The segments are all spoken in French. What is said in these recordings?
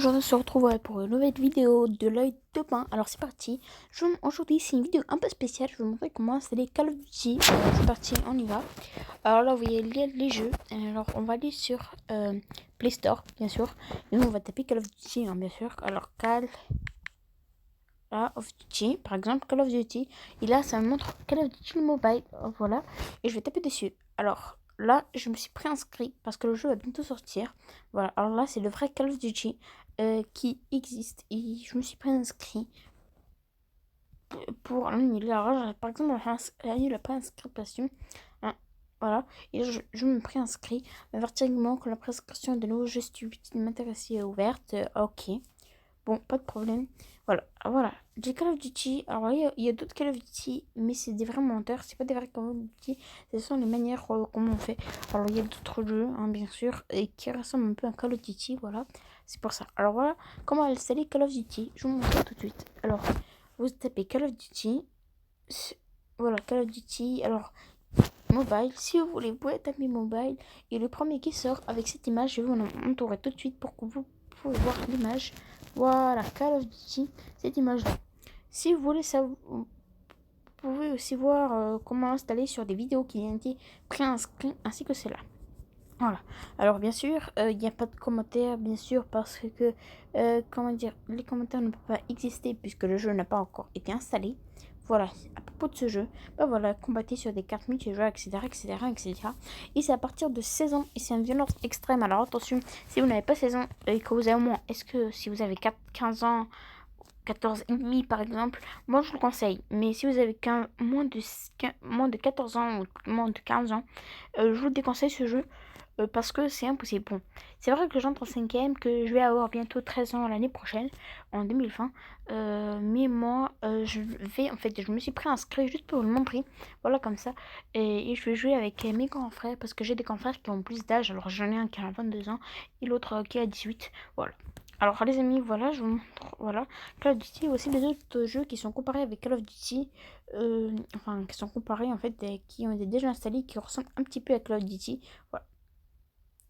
Aujourd'hui, on se retrouve pour une nouvelle vidéo de l'œil de pain. Alors c'est parti. Aujourd'hui, c'est une vidéo un peu spéciale. Je vais vous montrer comment installer Call of Duty. C'est parti, on y va. Alors là, vous voyez les jeux. Alors on va aller sur Play Store, bien sûr. Et nous, on va taper Call of Duty, hein, bien sûr. Alors Call of Duty, par exemple, Call of Duty. Et là, ça me montre Call of Duty Mobile. Voilà. Et je vais taper dessus. Alors là, je me suis préinscrit parce que le jeu va bientôt sortir. Voilà. Alors là, c'est le vrai Call of Duty qui existe. Et je me suis préinscrit pour l'annuler. Alors, par exemple, l'annuler la préinscription. Hein, voilà. Et je me préinscris. À partir du moment que la préinscription de nouveau jeu stupide m'intéressait est ouverte, ok. Bon, pas de problème. Voilà. J'ai Call of Duty. Alors, il y a d'autres Call of Duty, mais c'est des vrais menteurs. C'est pas des vrais Call of Duty. Ce sont les manières comment on fait. Alors, il y a d'autres jeux, hein, bien sûr, et qui ressemblent un peu à Call of Duty. Voilà. C'est pour ça. Alors, voilà comment installer Call of Duty. Je vous montre tout de suite. Alors, vous tapez Call of Duty. Voilà, Call of Duty. Alors, mobile. Si vous voulez, vous pouvez taper mobile. Et le premier qui sort avec cette image, je vais vous montrer tout de suite pour que vous pouvez voir l'image. Voilà, Call of Duty, cette image-là. Si vous voulez savoir, vous pouvez aussi voir comment installer sur des vidéos qui ont été préinscrites, ainsi que celle-là. Voilà. Alors bien sûr, il n'y a pas de commentaires, bien sûr, parce que, comment dire, les commentaires ne peuvent pas exister puisque le jeu n'a pas encore été installé. Voilà, à propos de ce jeu, bah voilà, combattez sur des cartes multijoueurs, etc., etc., etc. Et c'est à partir de 16 ans et c'est une violence extrême. Alors attention, si vous n'avez pas 16 ans et que vous avez au moins, est-ce que si vous avez 15 ans, 14 et demi par exemple, moi je vous le conseille. Mais si vous avez moins de 14 ans ou moins de 15 ans, je vous déconseille ce jeu. Parce que c'est impossible. Bon, c'est vrai que j'entre en cinquième, que je vais avoir bientôt 13 ans l'année prochaine, en 2020. Mais moi, je me suis préinscrit juste pour le montrer. Voilà, comme ça. Et je vais jouer avec mes grands frères, parce que j'ai des grands frères qui ont plus d'âge. Alors j'en ai un qui a 22 ans et l'autre qui a 18. Voilà. Alors les amis, voilà, je vous montre, voilà, Call of Duty, aussi les autres jeux qui sont comparés avec Call of Duty, qui sont comparés en fait, qui ont été déjà installés, qui ressemblent un petit peu à Call of Duty, voilà.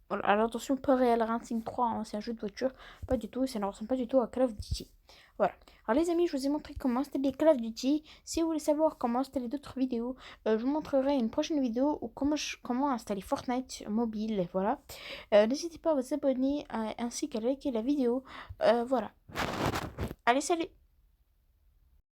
Voilà, alors attention, pas Real Racing 3, hein, c'est un jeu de voiture, pas du tout, ça ne ressemble pas du tout à Call of Duty. Voilà. Alors les amis, je vous ai montré comment installer Call of Duty. Si vous voulez savoir comment installer d'autres vidéos, je vous montrerai une prochaine vidéo où comment installer Fortnite mobile. Et voilà. N'hésitez pas à vous abonner ainsi qu'à liker la vidéo. Voilà. Allez, salut!